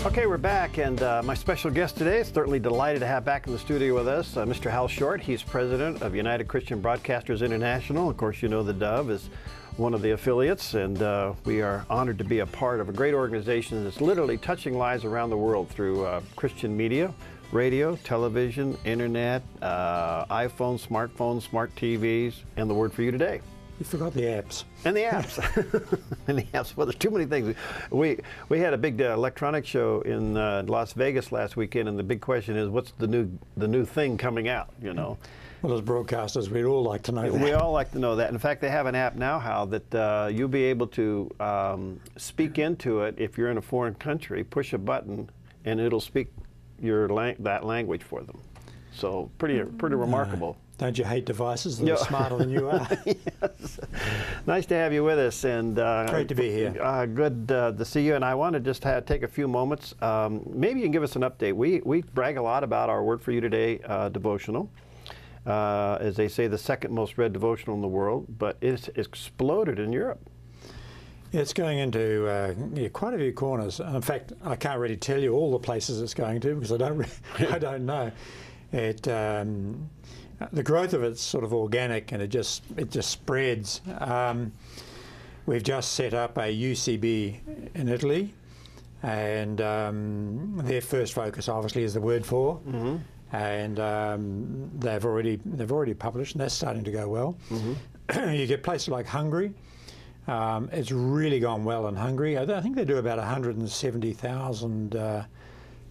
Okay, we're back, and my special guest today is certainly delighted to have back in the studio with us Mr. Hal Short. He's president of United Christian Broadcasters International. Of course, you know theDove is one of the affiliates, and we are honored to be a part of a great organization that's literally touching lives around the world through Christian media, radio, television, internet, iPhones, smartphones, smart TVs, and the word for you today. You forgot the apps. And the apps. And the apps. Well, there's too many things. We had a big electronics show in Las Vegas last weekend, and the big question is, what's the new thing coming out, you know? Well, as broadcasters, we'd all like to know that. We all like to know that. In fact, they have an app now, Hal, that you'll be able to speak into it if you're in a foreign country, push a button, and it'll speak that language for them. So pretty remarkable. Don't you hate devices that are smarter than you are? Yes. Nice to have you with us, and great to be here. Good to see you. And I want to just take a few moments. Maybe you can give us an update. We brag a lot about our Word for You Today devotional. As they say, the second most read devotional in the world, but it's exploded in Europe. It's going into quite a few corners. In fact, I can't really tell you all the places it's going to because I don't know. The growth of it's sort of organic, and it just spreads. We've just set up a UCB in Italy, and their first focus obviously is the Word for. Mm-hmm. And they've already published, and that's starting to go well. Mm-hmm. You get places like Hungary. It's really gone well in Hungary. I think they do about 170,000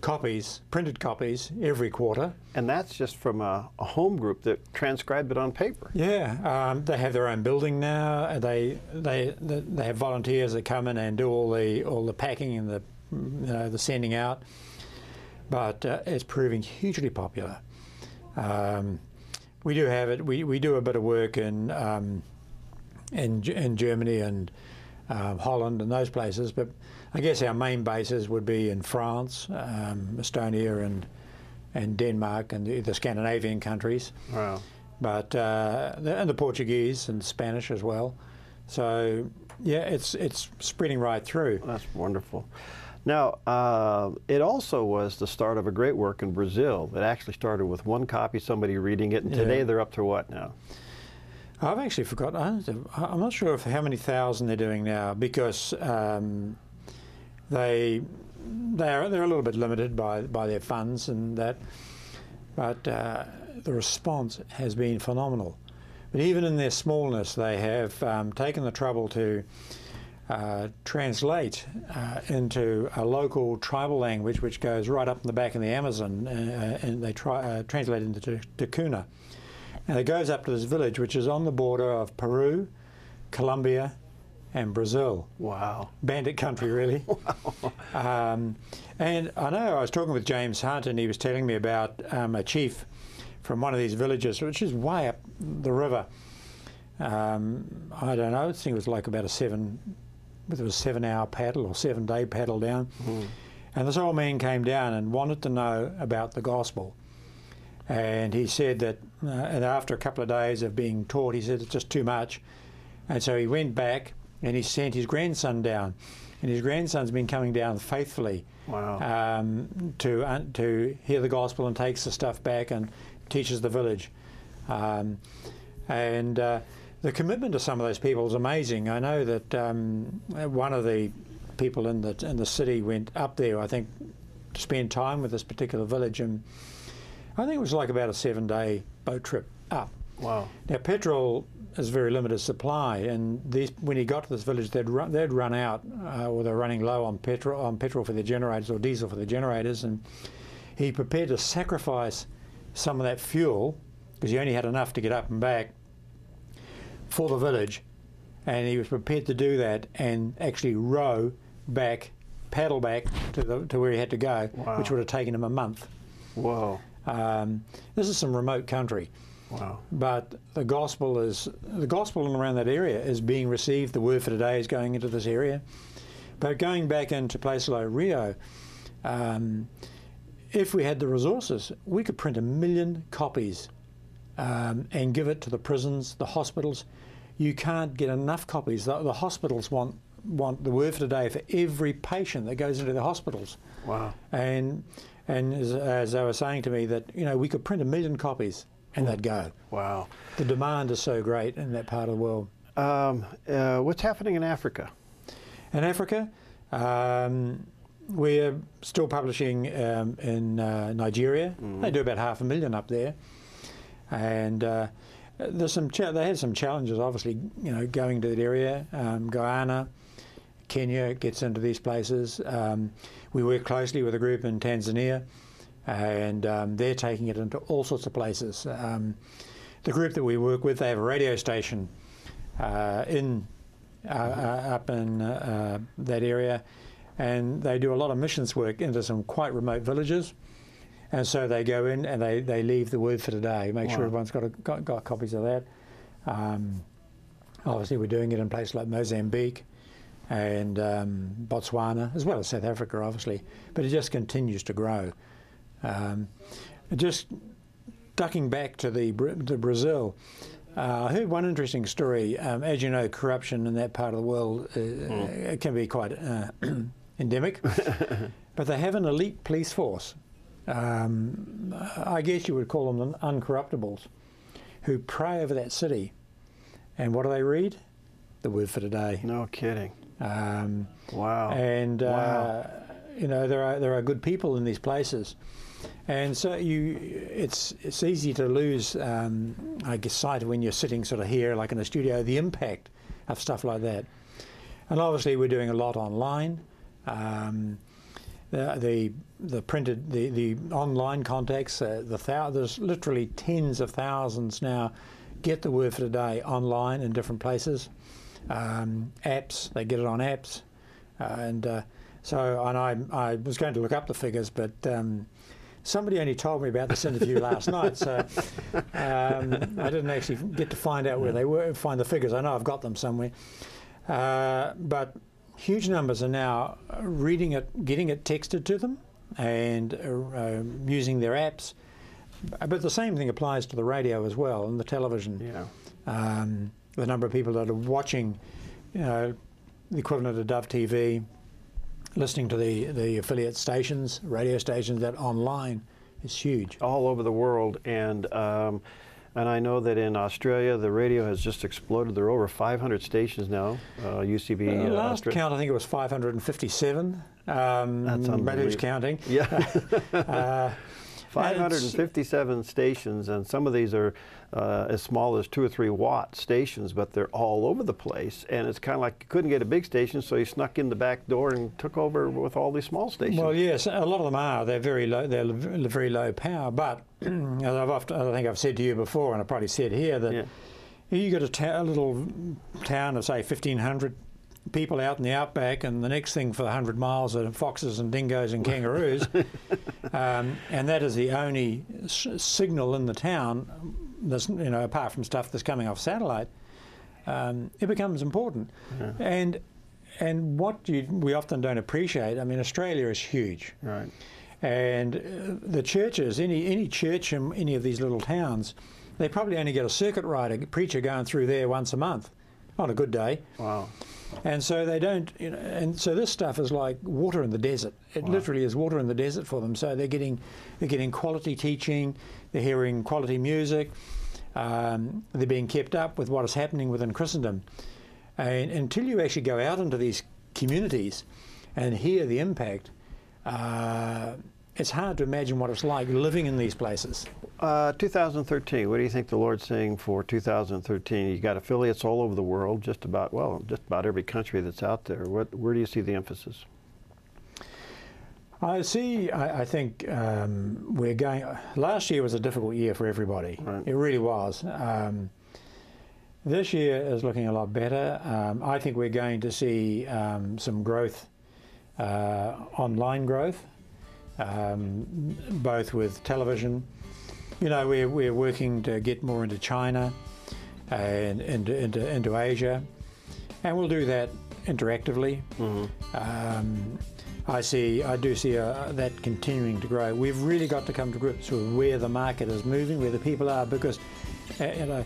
copies, printed copies, every quarter. And that's just from a home group that transcribed it on paper. Yeah, they have their own building now. They have volunteers that come in and do all the packing and the sending out. But it's proving hugely popular. We do have it. We do a bit of work in Germany and Holland and those places, but I guess our main bases would be in France, Estonia, and Denmark, and the Scandinavian countries. Wow! But and the Portuguese and Spanish as well. So yeah, it's spreading right through. That's wonderful. Now, it also was the start of a great work in Brazil that actually started with one copy, somebody reading it, and today they're up to what now? I've actually forgotten. I'm not sure of how many thousand they're doing now, because they're a little bit limited by their funds and that, but the response has been phenomenal. But even in their smallness, they have taken the trouble to translate into a local tribal language which goes right up in the back of the Amazon, and they translate it into Ticuna. And it goes up to this village which is on the border of Peru, Colombia, and Brazil. Wow. Bandit country, really. Wow. And I know I was talking with James Hunt, and he was telling me about a chief from one of these villages, which is way up the river. I don't know, I think it was like about a 7-hour paddle or 7-day paddle down. Mm. And this old man came down and wanted to know about the gospel. And he said that and after a couple of days of being taught, he said it's just too much. And so he went back and he sent his grandson down. And his grandson's been coming down faithfully. Wow. To hear the gospel, and takes the stuff back and teaches the village. The commitment to some of those people is amazing. I know that one of the people in the city went up there, I think, to spend time with this particular village, and I think it was like about a 7-day boat trip up. Wow. Now, petrol is very limited supply, and when he got to this village, they'd run out, or they're running low on petrol for their generators, or diesel for their generators, and he prepared to sacrifice some of that fuel, because he only had enough to get up and back, for the village, and he was prepared to do that and actually paddle back to where he had to go. Wow. Which would have taken him a month. Whoa. This is some remote country. Wow. But the gospel around that area is being received. The Word for Today is going into this area. But going back into places like Rio, if we had the resources, we could print 1 million copies and give it to the prisons, the hospitals. You can't get enough copies. The hospitals want want the word for today for every patient that goes into the hospitals. Wow. And as they were saying to me that, you know, we could print 1 million copies and they'd go. Wow. The demand is so great in that part of the world. What's happening in Africa? In Africa, we're still publishing in Nigeria. They do about 500,000 up there. And there's they had some challenges, obviously, you know, going to that area. Guyana, Kenya gets into these places. We work closely with a group in Tanzania, and they're taking it into all sorts of places. The group that we work with, they have a radio station up in that area, and they do a lot of missions work into some quite remote villages. And so they go in and they leave the word for today, make sure everyone's got copies of that. Obviously, we're doing it in places like Mozambique and Botswana, as well as South Africa, obviously. But it just continues to grow. Just ducking back to the Brazil, I heard one interesting story. As you know, corruption in that part of the world it can be quite endemic. But they have an elite police force. I guess you would call them the uncorruptibles, who pray over that city. And what do they read? The word for today. No kidding. Wow. And you know, there are good people in these places, and so it's easy to lose, I guess, sight of when you're sitting sort of here, like in a studio, the impact of stuff like that. And obviously, we're doing a lot online. The printed, the online contacts, there's literally tens of thousands now get the word for today online in different places. Apps, they get it on apps. So I was going to look up the figures, but somebody only told me about this interview last night, so I didn't actually get to find out where they were, find the figures. I know I've got them somewhere. But huge numbers are now reading it, getting it texted to them, and using their apps. But the same thing applies to the radio as well, and the television. Yeah. The number of people that are watching, you know, the equivalent of Dove TV, listening to the affiliate stations, radio stations, that online is huge. All over the world, and I know that in Australia the radio has just exploded. There are over 500 stations now. UCB. Last count, I think it was 557. That's unbelievable. But who's counting? Yeah. 557 stations, and some of these are as small as 2 or 3 watt stations, but they're all over the place. And it's kind of like you couldn't get a big station, so you snuck in the back door and took over with all these small stations. Well, yes, a lot of them are. They're very low. They're very low power. But I think I've said to you before, and I probably said here, that you got a little town of say 1,500 people out in the outback, and the next thing for 100 miles are foxes and dingoes and kangaroos, and that is the only signal in the town. That's, you know, apart from stuff that's coming off satellite, it becomes important. Yeah. And what we often don't appreciate. I mean, Australia is huge, right? And the churches, any church in any of these little towns, they probably only get a circuit rider, a preacher going through there once a month, on a good day. Wow. And so they don't, you know, and so this stuff is like water in the desert. It literally is water in the desert for them. So they're getting quality teaching, they're hearing quality music, they're being kept up with what is happening within Christendom. And until you actually go out into these communities and hear the impact, it's hard to imagine what it's like living in these places. 2013, what do you think the Lord's saying for 2013? You got affiliates all over the world, just about every country that's out there. Where do you see the emphasis? I think we're going. Last year was a difficult year for everybody. Right. It really was. This year is looking a lot better. I think we're going to see some growth, online growth, both with television. You know, we're working to get more into China and into Asia, and we'll do that interactively. Mm-hmm. I do see that continuing to grow. We've really got to come to grips with where the market is moving, where the people are, because you know,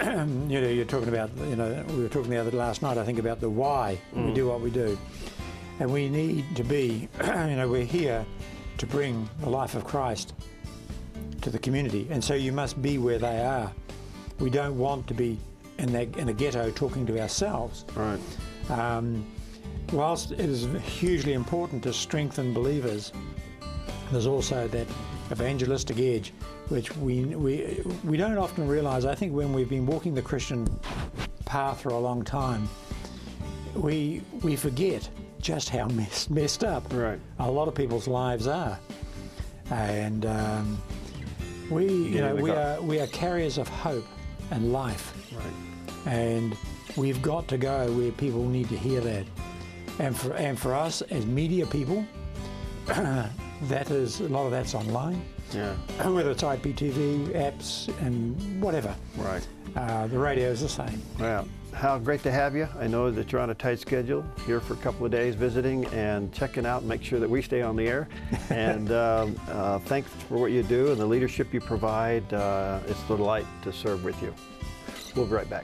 you know, you're talking about, you know, we were talking the other last night, I think, about the why we do what we do. And we need to be, you know, we're here to bring the life of Christ to the community. And so you must be where they are. We don't want to be in a ghetto talking to ourselves. Right. Whilst it is hugely important to strengthen believers, there's also that evangelistic edge, which we don't often realize. I think when we've been walking the Christian path for a long time, we forget just how messed up a lot of people's lives are. And we are carriers of hope and life. Right. And we've got to go where people need to hear that. And for us as media people, that is, a lot of that's online. Yeah. Whether it's IPTV, apps, and whatever. Right. The radio is the same. Well, Hal, great to have you. I know that you're on a tight schedule, here for a couple of days visiting and checking out and make sure that we stay on the air. And thanks for what you do and the leadership you provide. It's a delight to serve with you. We'll be right back.